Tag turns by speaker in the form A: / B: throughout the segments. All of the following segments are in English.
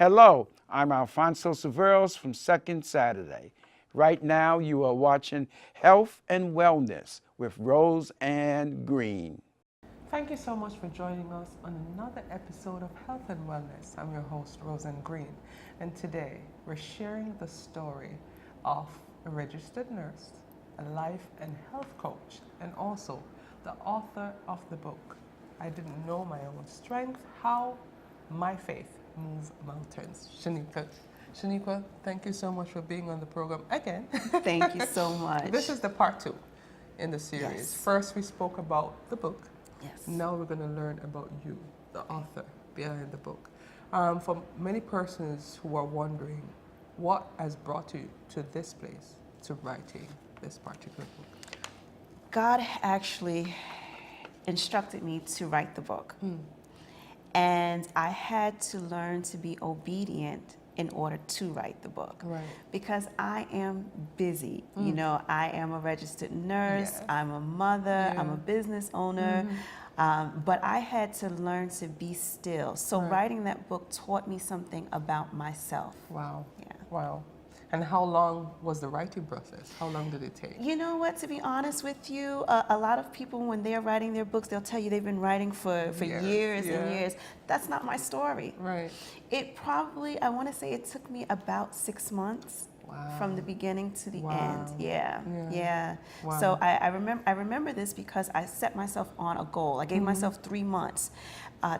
A: Hello, I'm Alfonso Severos from Second Saturday. Right now, you are watching Health and Wellness with Rose Ann Green.
B: Thank you so much for joining us on another episode of Health and Wellness. I'm your host, Rose Ann Green, and today we're sharing the story of a registered nurse, a life and health coach, and also the author of the book, I Didn't Know My Own Strength, How My Faith Moved Mountains. Sheniqua, thank you so much for being on the program again.
C: Thank you so much.
B: This is the part 2 in the series.
C: Yes.
B: First, we spoke about the book.
C: Yes.
B: Now we're going to learn about you, the author behind the book. For many persons who are wondering, what has brought you to this place, to writing this particular book?
C: God actually instructed me to write the book. And I had to learn to be obedient in order to write the book.
B: Right.
C: Because I am busy. You know, I am a registered nurse,
B: Yes.
C: I'm a mother, I'm
B: Yeah.
C: a business owner. But I had to learn to be still. So
B: Right.
C: writing that book taught me something about myself.
B: Wow.
C: Yeah.
B: Wow. And how long was the writing process? How long did it take?
C: You know what, to be honest with you, a lot of people, when they're writing their books, they'll tell you they've been writing for
B: Years,
C: years
B: yeah.
C: and years. That's not my story.
B: Right.
C: It probably, I want to say it took me about 6 months.
B: Wow.
C: From the beginning to the
B: Wow.
C: end. Yeah.
B: Yeah. Wow.
C: So I remember this because I set myself on a goal. I gave myself 3 months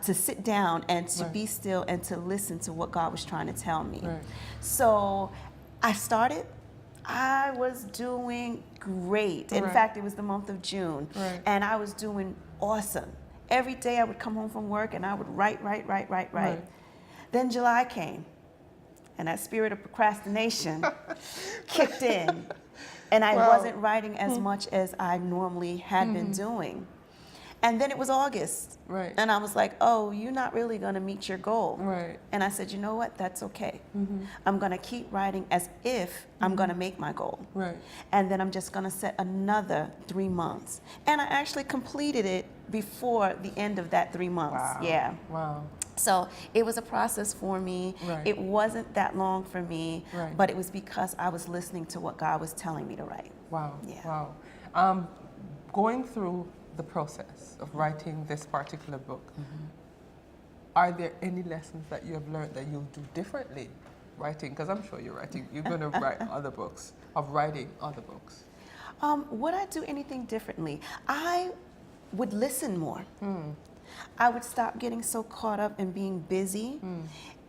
C: to sit down and to
B: Right.
C: be still and to listen to what God was trying to tell me.
B: Right.
C: So I started. I was doing great. In
B: Right.
C: fact, it was the month of June,
B: Right.
C: and I was doing awesome. Every day I would come home from work and I would write.
B: Right.
C: Then July came, and that spirit of procrastination kicked in, and I
B: Wow.
C: wasn't writing as much as I normally had been doing. And then it was August,
B: Right.
C: and I was like, oh, you're not really going to meet your goal.
B: Right.
C: And I said, you know what, that's okay. I'm going to keep writing as if I'm going to make my goal.
B: Right.
C: And then I'm just going to set another 3 months. And I actually completed it before the end of that 3 months.
B: Wow.
C: Yeah.
B: Wow.
C: So it was a process for me.
B: Right.
C: It wasn't that long for me,
B: Right.
C: but it was because I was listening to what God was telling me to write.
B: Wow.
C: Yeah.
B: Wow. Going through the process of writing this particular book, are there any lessons that you have learned that you'll do differently writing? Because I'm sure you're going to write other books, of writing other books.
C: Would I do anything differently? I would listen more. I would stop getting so caught up in being busy,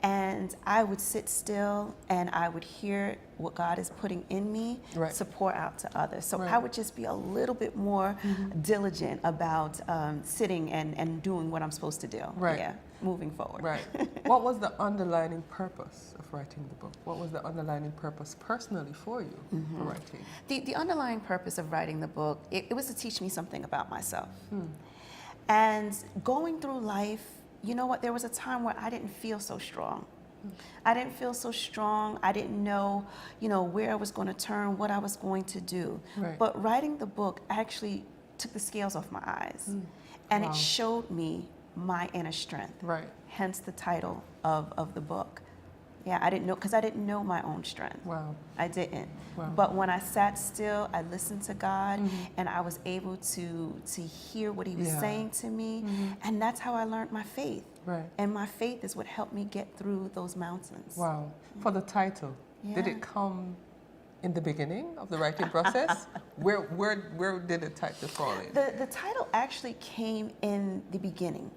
C: and I would sit still and I would hear what God is putting in me
B: Right.
C: to pour out to others. So
B: Right.
C: I would just be a little bit more diligent about sitting and doing what I'm supposed to do.
B: Right.
C: Yeah, moving forward.
B: Right. What was the underlying purpose of writing the book? What was the underlying purpose personally for you for writing?
C: The underlying purpose of writing the book, it was to teach me something about myself. And going through life, you know what, there was a time where I didn't feel so strong. I didn't feel so strong. I didn't know, where I was going to turn, what I was going to do.
B: Right.
C: But writing the book actually took the scales off my eyes. And
B: Wow.
C: it showed me my inner strength.
B: Right.
C: Hence the title of the book. Yeah, I didn't know, because I didn't know my own strength.
B: Wow.
C: I didn't.
B: Wow.
C: But when I sat still, I listened to God, and I was able to hear what He was
B: Yeah.
C: saying to me, and that's how I learned my faith.
B: Right.
C: And my faith is what helped me get through those mountains.
B: Wow. For the title, did
C: Yeah.
B: it come in the beginning of the writing process? Where did the title fall in?
C: The title actually came in the beginning.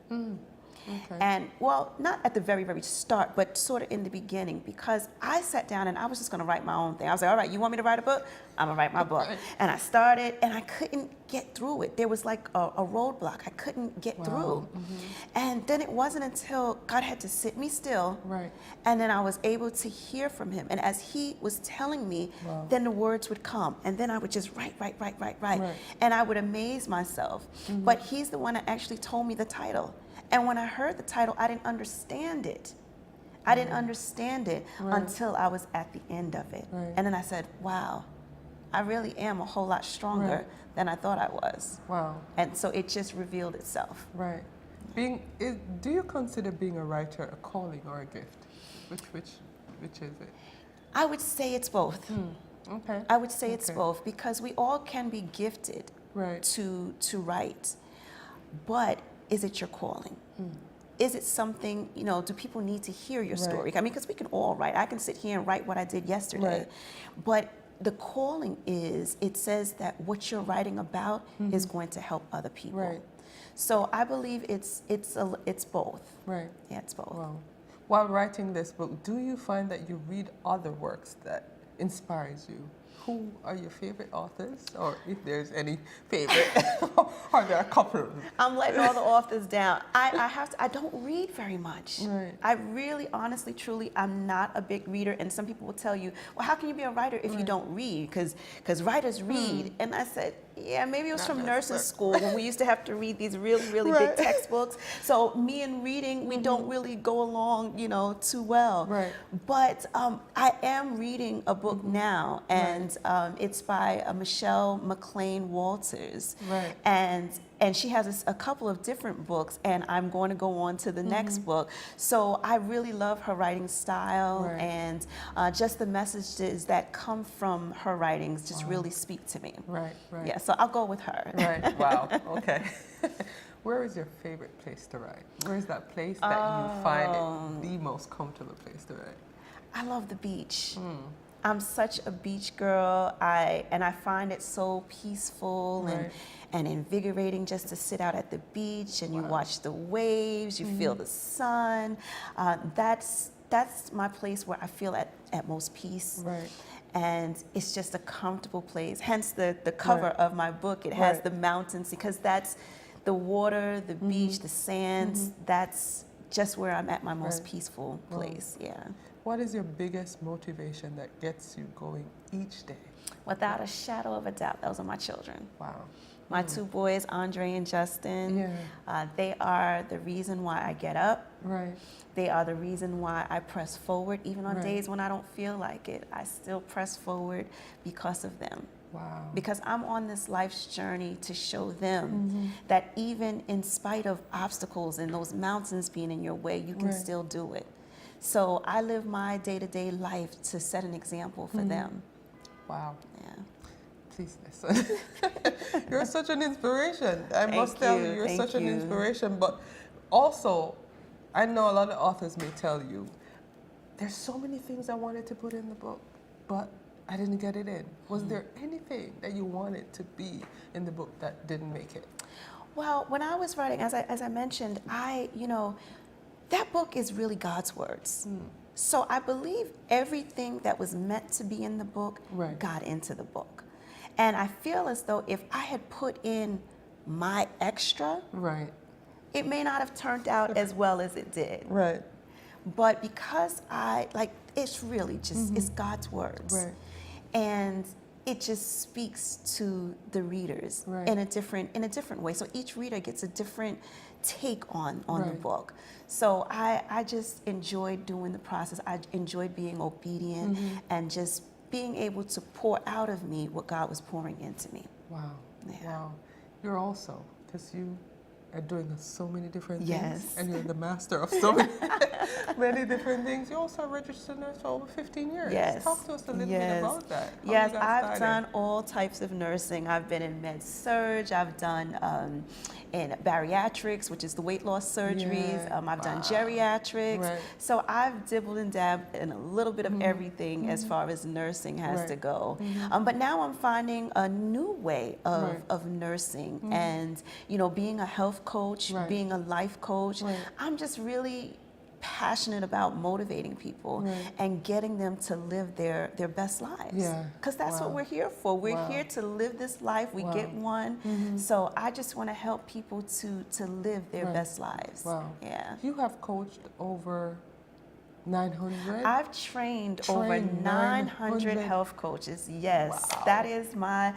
B: Okay.
C: And well, not at the very, very start, but sort of in the beginning, because I sat down and I was just going to write my own thing. I was like, all right, you want me to write a book? I'm going to write my book.
B: Right.
C: And I started, and I couldn't get through it. There was like a roadblock. I couldn't get through. And then it wasn't until God had to sit me still,
B: Right.
C: and then I was able to hear from Him. And as He was telling me,
B: Wow.
C: then the words would come. And then I would just write.
B: Right.
C: And I would amaze myself. But He's the one that actually told me the title. And when I heard the title, I didn't understand it. I didn't understand it
B: Right.
C: until I was at the end of it.
B: Right.
C: And then I said, wow, I really am a whole lot stronger
B: Right.
C: than I thought I was.
B: Wow.
C: And so it just revealed itself.
B: Right. Do you consider being a writer a calling or a gift? Which is it?
C: I would say it's both.
B: Okay.
C: I would say it's both, because we all can be gifted
B: Right.
C: to write, but is it your calling? Is it something, do people need to hear your story? I mean, because we can all write. I can sit here and write what I did yesterday.
B: Right.
C: But the calling is, it says that what you're writing about is going to help other people.
B: Right.
C: So I believe it's both.
B: Right.
C: Yeah, it's both.
B: Wow. While writing this book, do you find that you read other works that inspires you? Who are your favorite authors, or if there's any favorite? Are there a couple?
C: I'm letting all the authors down. I don't read very much.
B: Right.
C: I really, honestly, truly, I'm not a big reader. And some people will tell you, well, how can you be a writer if you don't read? Because writers read. And I said, yeah, maybe it was from nursing school when we used to have to read these really, really big textbooks. So me and reading, we don't really go along, too well.
B: Right.
C: But I am reading a book now, and it's by Michelle McLean Walters.
B: Right.
C: And she has a couple of different books, and I'm going to go on to the next book. So I really love her writing style, and just the messages that come from her writings just really speak to me.
B: Right.
C: Yeah, so I'll go with her.
B: Right. Wow. Okay. Where is your favorite place to write? Where is that place that you find it the most comfortable place to write?
C: I love the beach. I'm such a beach girl. I find it so peaceful and invigorating just to sit out at the beach and you watch the waves, you feel the sun. That's my place where I feel at most peace.
B: Right.
C: And it's just a comfortable place. Hence the cover of my book. It has the mountains, because that's the water, the beach, the sands. That's just where I'm at my most peaceful place. Yeah.
B: What is your biggest motivation that gets you going each day?
C: Without a shadow of a doubt, those are my children.
B: Wow.
C: My two boys, Andre and Justin. They are the reason why I get up.
B: Right.
C: They are the reason why I press forward. Even on days when I don't feel like it, I still press forward because of them.
B: Wow.
C: Because I'm on this life's journey to show them that even in spite of obstacles and those mountains being in your way, you can still do it. So I live my day-to-day life to set an example for them.
B: Wow.
C: Yeah.
B: Please listen. You're such an inspiration. I must tell you, you're such an inspiration. But also, I know a lot of authors may tell you, there's so many things I wanted to put in the book, but I didn't get it in. Was there anything that you wanted to be in the book that didn't make it?
C: Well, when I was writing, as I mentioned, that book is really God's words. So I believe everything that was meant to be in the book got into the book. And I feel as though if I had put in my extra, it may not have turned out as well as it did.
B: Right.
C: But because it's really just, it's God's words.
B: Right.
C: And it just speaks to the readers in a different way. So each reader gets a different take on the book. So I just enjoyed doing the process. I enjoyed being obedient and just being able to pour out of me what God was pouring into me.
B: Wow.
C: Yeah.
B: Wow. You're also, because you are doing so many different
C: Yes.
B: things, and you're the master of so many different things. You're also a registered nurse for over 15 years.
C: Yes.
B: Talk to us a little bit about that. How
C: Yes,
B: you got
C: I've
B: started.
C: done all types of nursing. I've been in med surg. I've done in bariatrics, which is the weight loss surgeries. I've done geriatrics.
B: Right.
C: So I've dibbled and dabbed in a little bit of everything as far as nursing has to go. But now I'm finding a new way of nursing and, being a health coach, being a life coach. I'm just really passionate about motivating people and getting them to live their best lives.
B: Yeah.
C: Because that's what we're here for. We're here to live this life. We get one. So I just want to help people to live their best lives.
B: Wow.
C: Yeah.
B: You have coached over 900?
C: I've trained over
B: Trained
C: 900
B: 900
C: health coaches. Yes,
B: Wow.
C: that is my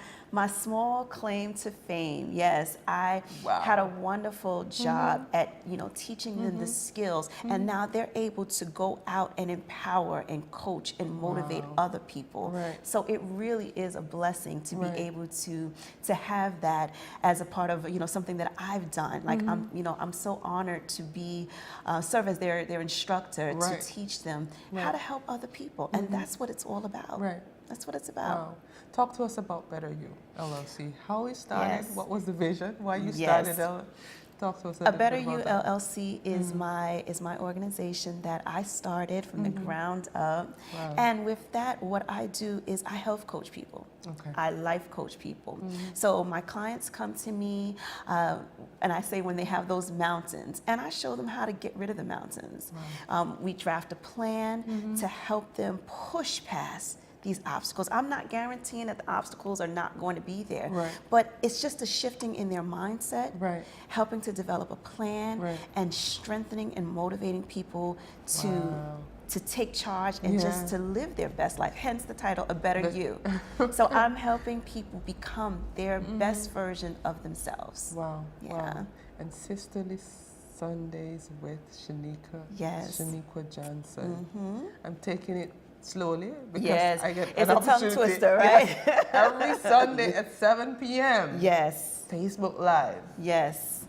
C: small claim to fame. Yes, I
B: Wow.
C: had a wonderful job at teaching them the skills, and now they're able to go out and empower and coach and motivate
B: Wow.
C: other people.
B: Right.
C: So it really is a blessing to
B: Right.
C: be able to have that as a part of something that I've done. Like I'm so honored to be serve as their instructor
B: Right.
C: to teach them how
B: Right.
C: to help other people, and that's what it's all about.
B: Right.
C: That's what it's about.
B: Wow. Talk to us about Better You LLC. How it started?
C: Yes.
B: What was the vision? Why you
C: Yes.
B: started? Talk to us a
C: A
B: little
C: Better
B: bit
C: You
B: about that.
C: LLC is my organization that I started from the ground up.
B: Wow.
C: And with that, what I do is I health coach people.
B: Okay.
C: I life coach people. So my clients come to me, and I say when they have those mountains, and I show them how to get rid of the mountains. We draft a plan to help them push past these obstacles. I'm not guaranteeing that the obstacles are not going to be there,
B: Right.
C: but it's just a shifting in their mindset,
B: Right.
C: helping to develop a plan,
B: Right.
C: and strengthening and motivating people to
B: Wow.
C: to take charge and
B: Yeah.
C: just to live their best life. Hence the title, A Better
B: But-
C: You. So I'm helping people become their best version of themselves.
B: Wow.
C: Yeah.
B: Wow. And Sisterly Sundays with
C: Yes.
B: Sheniqua Johnson. I'm taking it slowly because
C: Yes.
B: I get
C: It's
B: an
C: a tongue
B: opportunity.
C: twister, right?
B: Yes. Every Sunday at 7 p.m.
C: Yes.
B: Facebook Live.
C: Yes.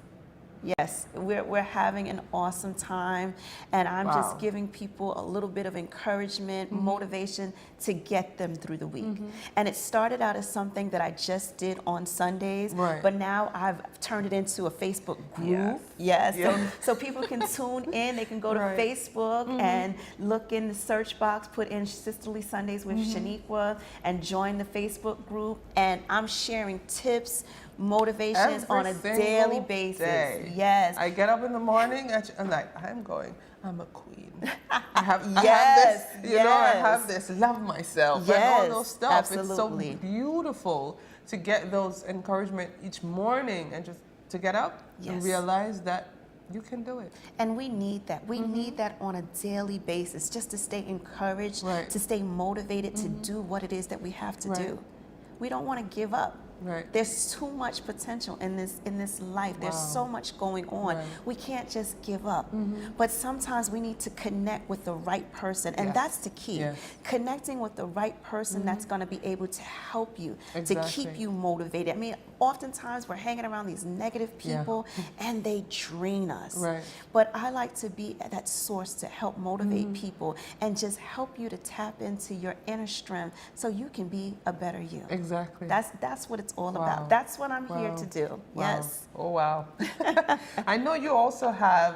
C: Yes, we're having an awesome time, and I'm
B: Wow.
C: just giving people a little bit of encouragement, motivation to get them through the week. And it started out as something that I just did on Sundays,
B: Right.
C: but now I've turned it into a Facebook group.
B: Yes.
C: Yes,
B: Yeah.
C: so people can tune in. They can go to
B: Right.
C: Facebook and look in the search box, put in Sisterly Sundays with Sheniqua, and join the Facebook group. And I'm sharing tips, motivations on a
B: Every
C: daily
B: single
C: basis.
B: day.
C: Yes.
B: I get up in the morning and I'm like, I'm a queen. I have
C: Yes,
B: this, I have
C: yes.
B: this, love myself and
C: Yes,
B: all those stuff.
C: absolutely.
B: It's so beautiful to get those encouragement each morning and just to get up and
C: Yes.
B: realize that you can do it.
C: And we need that. We need that on a daily basis just to stay encouraged,
B: Right.
C: to stay motivated to do what it is that we have to
B: Right.
C: do. We don't want to give up.
B: Right.
C: There's too much potential in this life. There's
B: Wow.
C: so much going on.
B: Right.
C: We can't just give up. But sometimes we need to connect with the right person, and
B: Yes.
C: that's the key.
B: Yes.
C: Connecting with the right person that's going to be able to help you, to
B: Exactly.
C: keep you motivated. I mean, oftentimes we're hanging around these negative
B: Yeah.
C: people and they drain us.
B: Right.
C: But I like to be that source to help motivate people and just help you to tap into your inner strength so you can be a better you.
B: Exactly.
C: That's what it's all
B: Wow.
C: about. That's what I'm here
B: Wow.
C: to do.
B: Wow.
C: Yes.
B: Oh, wow. I know you also have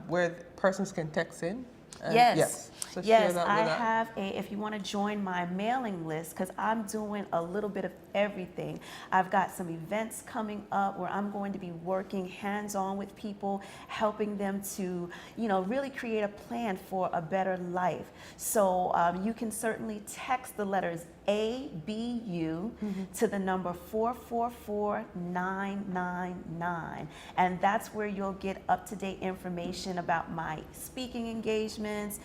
B: where persons can text in.
C: Yes.
B: Yes. So share
C: Yes,
B: that
C: I
B: with us.
C: have if you want to join my mailing list, because I'm doing a little bit of everything. I've got some events coming up where I'm going to be working hands-on with people, helping them to, really create a plan for a better life. So you can certainly text the letters ABU to the number 444999, and that's where you'll get up-to-date information about my speaking engagements.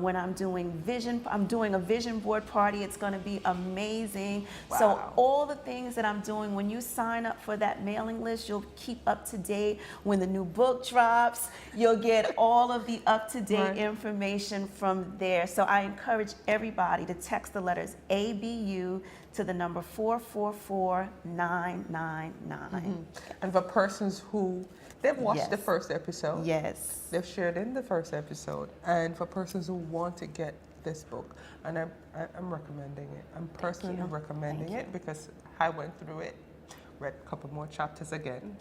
C: When I'm doing a vision board party. It's going to be amazing.
B: Wow.
C: So all the things that I'm doing, when you sign up for that mailing list, you'll keep up to date. When the new book drops, you'll get all of the up-to-date
B: Right.
C: information from there. So I encourage everybody to text the letters ABU to the number 444999.
B: And for persons who they've watched
C: Yes.
B: the first episode,
C: Yes.
B: they've shared in the first episode, and for persons who want to get this book, and I'm recommending it. I'm personally
C: you.
B: recommending
C: Thank
B: it because I went through it, read a couple more chapters again,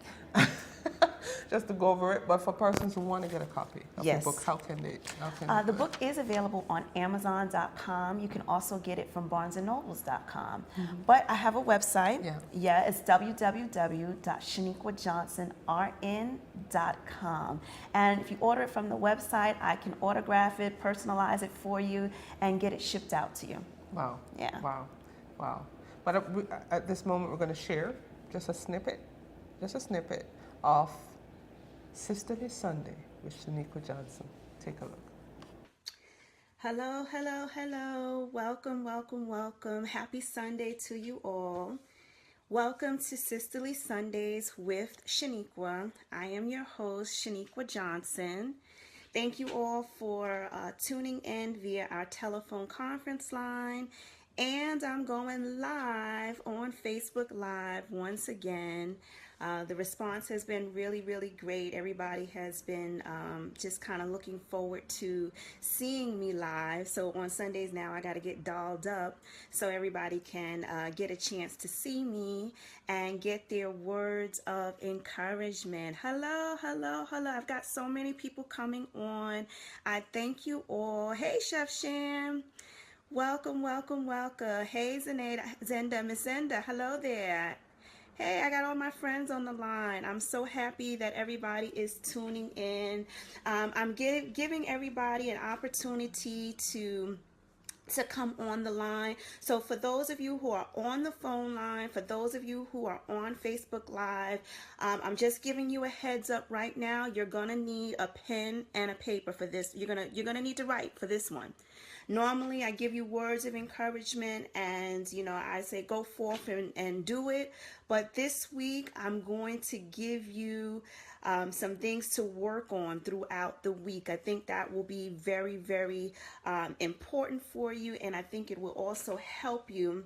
B: just to go over it. But for persons who want to get a copy of
C: Yes.
B: the book, how can they?
C: The book is available on Amazon.com. You can also get it from BarnesandNobles.com. But I have a website.
B: Yeah.
C: It's www.SheniquaJohnsonRN.com. And if you order it from the website, I can autograph it, personalize it for you, and get it shipped out to you.
B: Wow.
C: Yeah.
B: Wow. Wow. But at this moment, we're going to share just a snippet of Sisterly Sunday with Sheniqua Johnson. Take a look.
C: Hello, hello, hello. Welcome, welcome, welcome. Happy Sunday to you all. Welcome to Sisterly Sundays with Sheniqua. I am your host, Sheniqua Johnson. Thank you all for tuning in via our telephone conference line. And I'm going live on Facebook Live once again. The response has been really, really great. Everybody has been just kind of looking forward to seeing me live. So on Sundays now, I got to get dolled up so everybody can get a chance to see me and get their words of encouragement. Hello, hello, hello. I've got so many people coming on. I thank you all. Hey, Chef Sham. Welcome, welcome, welcome. Hey, Zenda, Miss Zenda, hello there. Hey, I got all my friends on the line. I'm so happy that everybody is tuning in. I'm giving everybody an opportunity to come on the line. So for those of you who are on the phone line, for those of you who are on Facebook Live, I'm just giving you a heads up right now. You're gonna need a pen and a paper for this. You're gonna need to write for this one. Normally I give you words of encouragement and I say go forth and do it, but this week I'm going to give you some things to work on throughout the week. I think that will be very, very important for you, and I think it will also help you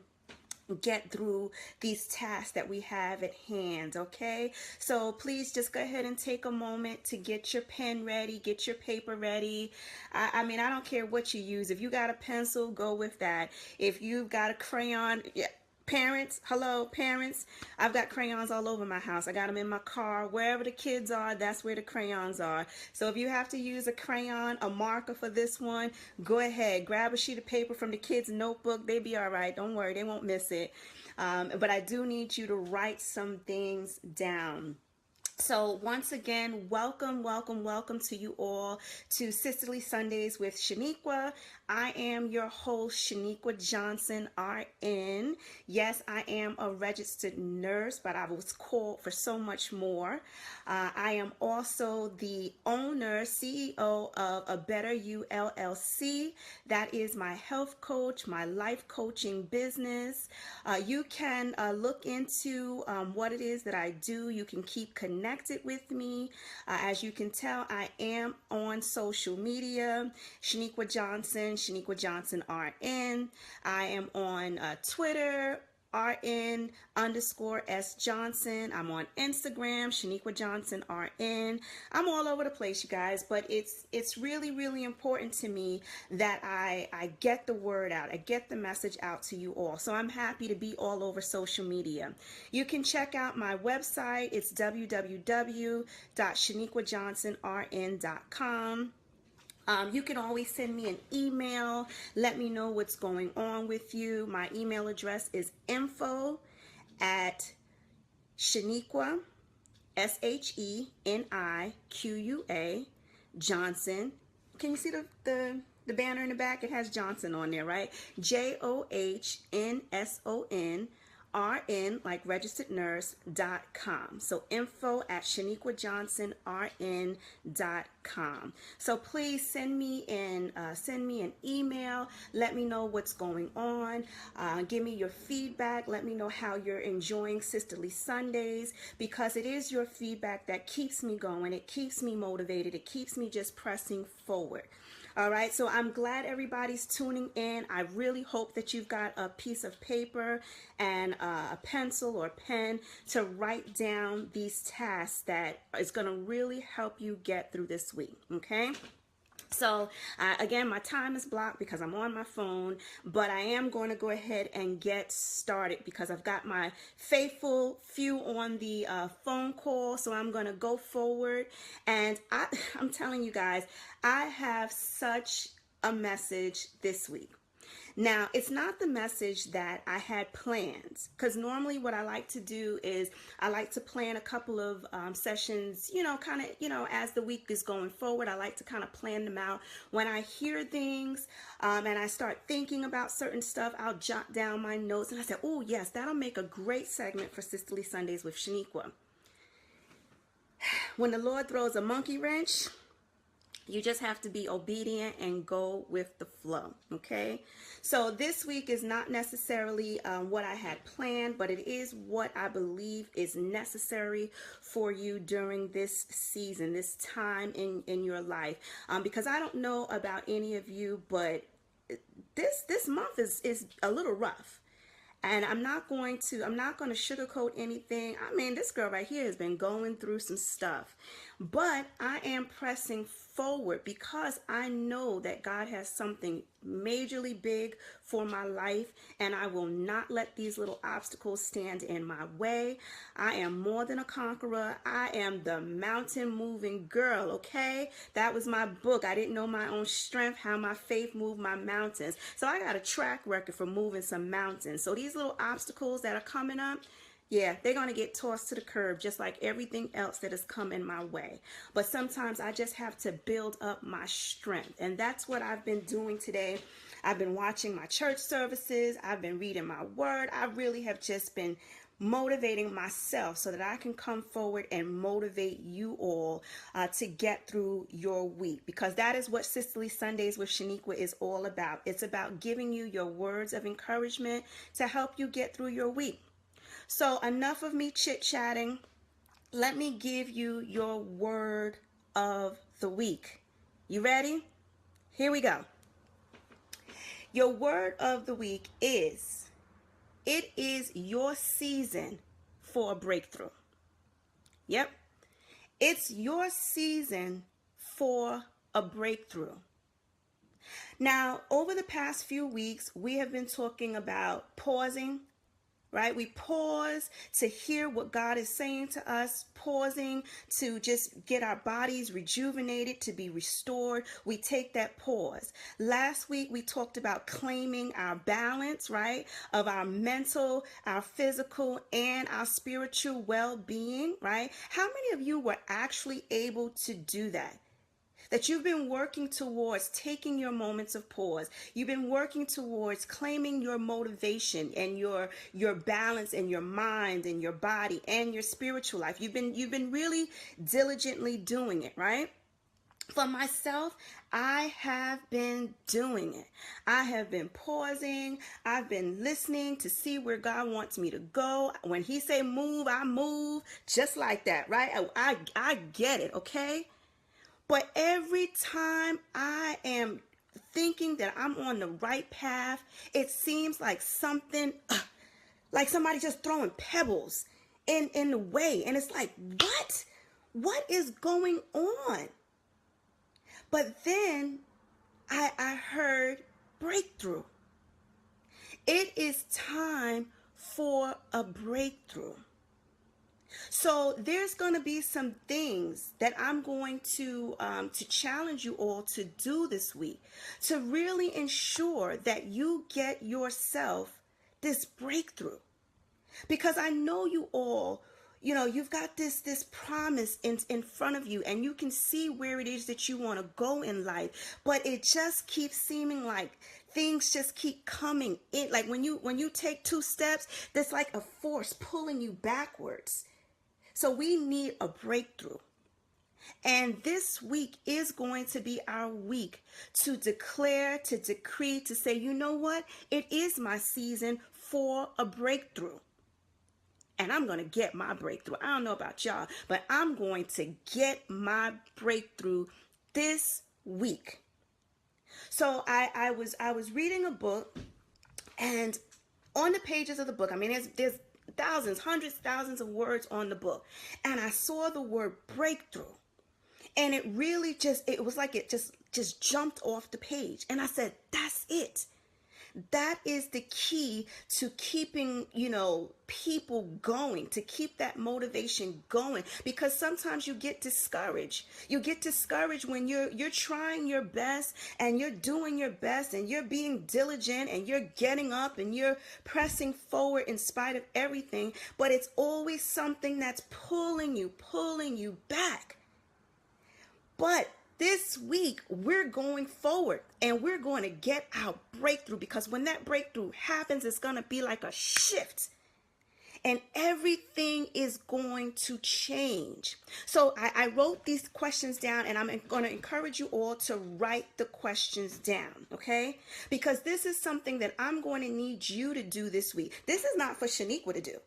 C: get through these tasks that we have at hand. Okay, so please just go ahead and take a moment to get your pen ready, get your paper ready. I mean, I don't care what you use. If you got a pencil, go with that. If you've got a crayon, yeah. Parents, hello, parents. I've got crayons all over my house. I got them in my car. Wherever the kids are, that's where the crayons are. So if you have to use a crayon, a marker for this one, go ahead. Grab a sheet of paper from the kids' notebook. They'll be all right. Don't worry. They won't miss it. But I do need you to write some things down. So once again, welcome, welcome, welcome to you all to Sisterly Sundays with Sheniqua. I am your host, Sheniqua Johnson, RN. Yes, I am a registered nurse, but I was called for so much more. I am also the owner, CEO of A Better You LLC. That is my health coach, my life coaching business. You can look into what it is that I do. You can keep connected with me. As you can tell, I am on social media, Sheniqua Johnson, Sheniqua Johnson RN. I am on Twitter, RN_S Johnson. I'm on Instagram, Sheniqua Johnson RN. I'm all over the place, you guys, but it's really, really important to me that I get the word out. I get the message out to you all. So I'm happy to be all over social media. You can check out my website. It's www.sheniquajohnsonrn.com. You can always send me an email. Let me know what's going on with you. My email address is info@Sheniqua, SHENIQUA, Johnson. Can you see the banner in the back? It has Johnson on there, right? JOHNSONRN, like registered nurse.com. So info@SheniquaJohnsonRN.com. So please send me an email. Let me know what's going on. Give me your feedback. Let me know how you're enjoying Sisterly Sundays, because it is your feedback that keeps me going. It keeps me motivated. It keeps me just pressing forward. All right, so I'm glad everybody's tuning in. I really hope that you've got a piece of paper and a pencil or pen to write down these tasks that is going to really help you get through this week, okay? So again, my time is blocked because I'm on my phone, but I am going to go ahead and get started because I've got my faithful few on the phone call. So I'm going to go forward, and I'm telling you guys, I have such a message this week. Now, it's not the message that I had planned, because normally what I like to do is I like to plan a couple of sessions, kind of, as the week is going forward. I like to kind of plan them out. When I hear things and I start thinking about certain stuff, I'll jot down my notes and I say, oh, yes, that'll make a great segment for Sisterly Sundays with Sheniqua. When the Lord throws a monkey wrench, You just have to be obedient and go with the flow, okay? So this week is not necessarily what I had planned, but it is what I believe is necessary for you during this season, this time in your life. Because I don't know about any of you, but this month is a little rough. And I'm not going to sugarcoat anything. I mean, this girl right here has been going through some stuff. But I am pressing forward because I know that God has something majorly big for my life, and I will not let these little obstacles stand in my way. I am more than a conqueror. I am the mountain moving girl, okay? That was my book. I didn't know my own strength, how my faith moved my mountains. So I got a track record for moving some mountains. So these little obstacles that are coming up, yeah, they're going to get tossed to the curb just like everything else that has come in my way. But sometimes I just have to build up my strength. And that's what I've been doing today. I've been watching my church services. I've been reading my word. I really have just been motivating myself so that I can come forward and motivate you all to get through your week, because that is what Sisterly Sundays with Sheniqua is all about. It's about giving you your words of encouragement to help you get through your week. So enough of me chit-chatting. Let me give you your word of the week. You ready? Here we go. Your word of the week is, it is your season for a breakthrough. Yep. It's your season for a breakthrough. Now, over the past few weeks, we have been talking about pausing, right? We pause to hear what God is saying to us, pausing to just get our bodies rejuvenated, to be restored. We take that pause. Last week, we talked about claiming our balance, right? Of our mental, our physical, and our spiritual well-being, right? How many of you were actually able to do that? That you've been working towards taking your moments of pause. You've been working towards claiming your motivation and your balance in your mind and your body and your spiritual life. You've been really diligently doing it, right? For myself, I have been doing it. I have been pausing. I've been listening to see where God wants me to go. When he say move, I move just like that, right? I get it, okay? But every time I am thinking that I'm on the right path, it seems like something, like somebody just throwing pebbles in the way. And it's like, what? What is going on? But then I heard breakthrough. It is time for a breakthrough. So there's going to be some things that I'm going to challenge you all to do this week to really ensure that you get yourself this breakthrough. Because I know you all, you've got this promise in front of you, and you can see where it is that you want to go in life, but it just keeps seeming like things just keep coming in. Like when you take 2 steps, there's like a force pulling you backwards. So we need a breakthrough. And this week is going to be our week to declare, to decree, to say, you know what? It is my season for a breakthrough. And I'm going to get my breakthrough. I don't know about y'all, but I'm going to get my breakthrough this week. So I was reading a book, and on the pages of the book, I mean, there's thousands, hundreds, thousands of words on the book. And I saw the word breakthrough. And it really it was like it just jumped off the page. And I said, that's it. That is the key to keeping, people going, to keep that motivation going. Because sometimes you get discouraged. You get discouraged when you're trying your best and you're doing your best and you're being diligent and you're getting up and you're pressing forward in spite of everything. But it's always something that's pulling you back. But this week, we're going forward and we're going to get our breakthrough, because when that breakthrough happens, it's going to be like a shift. and everything is going to change. So I wrote these questions down, and I'm going to encourage you all to write the questions down, okay? Because this is something that I'm going to need you to do this week. This is not for Sheniqua to do,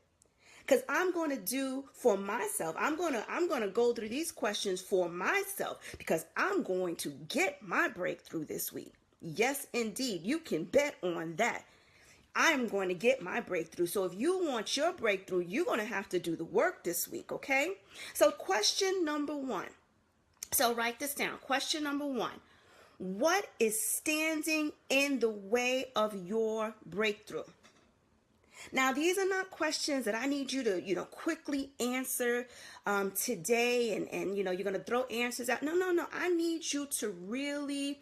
C: because I'm going to do for myself. I'm going to go through these questions for myself, because I'm going to get my breakthrough this week. Yes, indeed. You can bet on that. I'm going to get my breakthrough. So if you want your breakthrough, you're going to have to do the work this week, okay? So question number 1. So write this down. Question number 1. What is standing in the way of your breakthrough? Now, these are not questions that I need you to, quickly answer today and you're going to throw answers out. No. I need you to really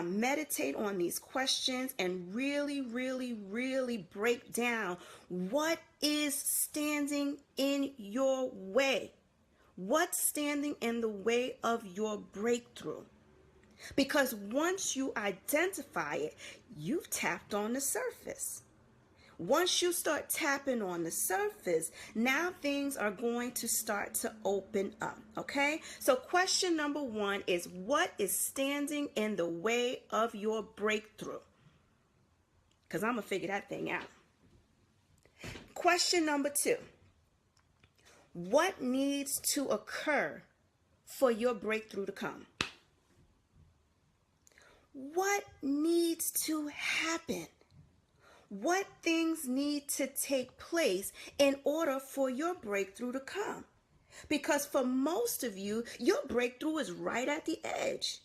C: meditate on these questions and really, really, really break down what is standing in your way. What's standing in the way of your breakthrough? Because once you identify it, you've tapped on the surface. Once you start tapping on the surface, now things are going to start to open up, okay? So question number 1 is, what is standing in the way of your breakthrough? Because I'm going to figure that thing out. Question number 2, what needs to occur for your breakthrough to come? What needs to happen? What things need to take place in order for your breakthrough to come? Because for most of you, your breakthrough is right at the edge.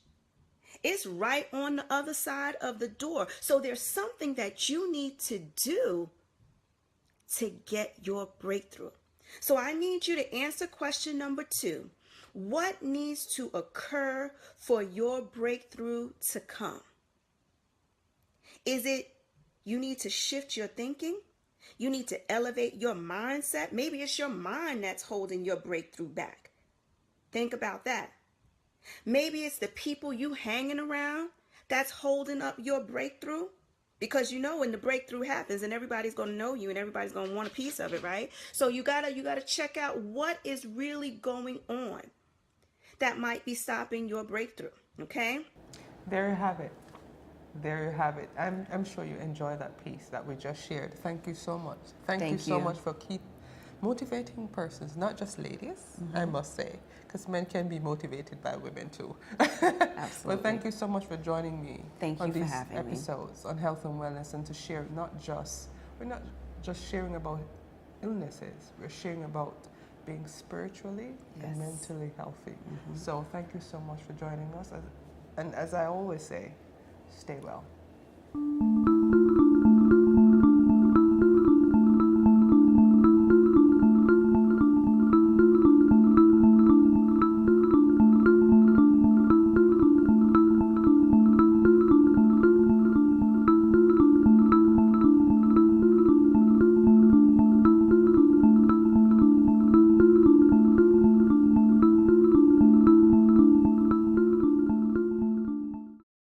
C: It's right on the other side of the door. So there's something that you need to do to get your breakthrough. So I need you to answer question number 2. What needs to occur for your breakthrough to come? Is it you need to shift your thinking? You need to elevate your mindset? Maybe it's your mind that's holding your breakthrough back. Think about that. Maybe it's the people you hanging around that's holding up your breakthrough. Because when the breakthrough happens, and everybody's going to know you and everybody's going to want a piece of it, right? So you gotta check out what is really going on that might be stopping your breakthrough, okay?
B: There you have it. There you have it. I'm sure you enjoy that piece that we just shared. Thank you so much. Thank you so much for keep motivating persons, not just ladies, I must say, because men can be motivated by women too.
C: Absolutely.
B: But thank you so much for joining me on these
C: having
B: episodes on health and wellness, and to share we're not just sharing about illnesses, we're sharing about being spiritually and mentally healthy. So thank you so much for joining us. And as I always say, stay well.